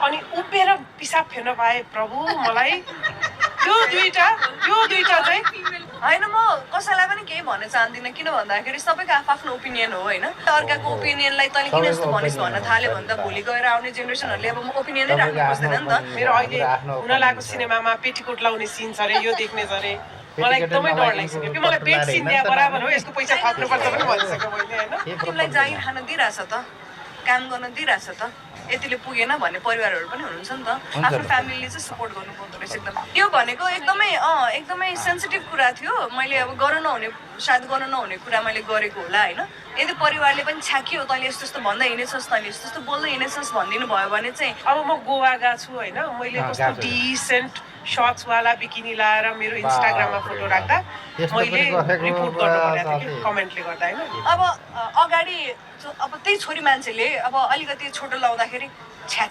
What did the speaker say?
अनि उभिएर पिसाब फेर्न पाए प्रभु मलाई त्यो दुईटा चाहिँ होइन म कसैलाई पनि केही भन्न चाहदिनँ किन भन्दाखेरि सबैको आफ्नो ओपिनियन हो होइन अर्काको ओपिनियनलाई तैँले किन यस्तो भनिस् भन्न थाल्यो भने त भोलि गएर आउने जेनेरेसनहरूले अब ओपिनियनै राख्नु खोज्दैन नि त मेरो अहिले हुन लागेको सिनेमामा पेटिकोट लाउने सिन छ अरे यो देख्ने छ अरे मलाई एकदमै डर लागिसक्यो कि मलाई पेट सिन दिए बराबर हो यसको पैसा थाप्नुपर्छ पनि भनिसक्यो मैले होइन तिमीलाई जागिर खान दिइरहेछ त काम गर्न दिइरहेछ त यतिले पुगेन भन्ने परिवारहरू पनि हुनुहुन्छ नि त आफ्नो फ्यामिलीले चाहिँ सपोर्ट गर्नु पर्दो रहेछ एकदम त्यो भनेको एकदमै सेन्सिटिभ कुरा थियो मैले अब सायद गर्न नहुने कुरा मैले गरेको होला होइन यदि परिवारले पनि छ्याकियो तैँले यस्तो यस्तो भन्दै हिँडेछस् तैँले यस्तो यस्तो बोल्दै हिँडेछस् भनिदिनु भयो भने चाहिँ अब म गोवा गएको छु होइन मैले कस्तो डिसेन्ट सर्ट्सवाला बिकिनी लाएर मेरो इन्स्टाग्राममा फोटो राख्दा मैले रिपोर्ट गर्नु परेको थियो कि कमेन्टले गर्दा होइन अब अगाडि अब त्यही छोरी मान्छेले अब अलिकति छोटो लाउँदाखेरि छ्या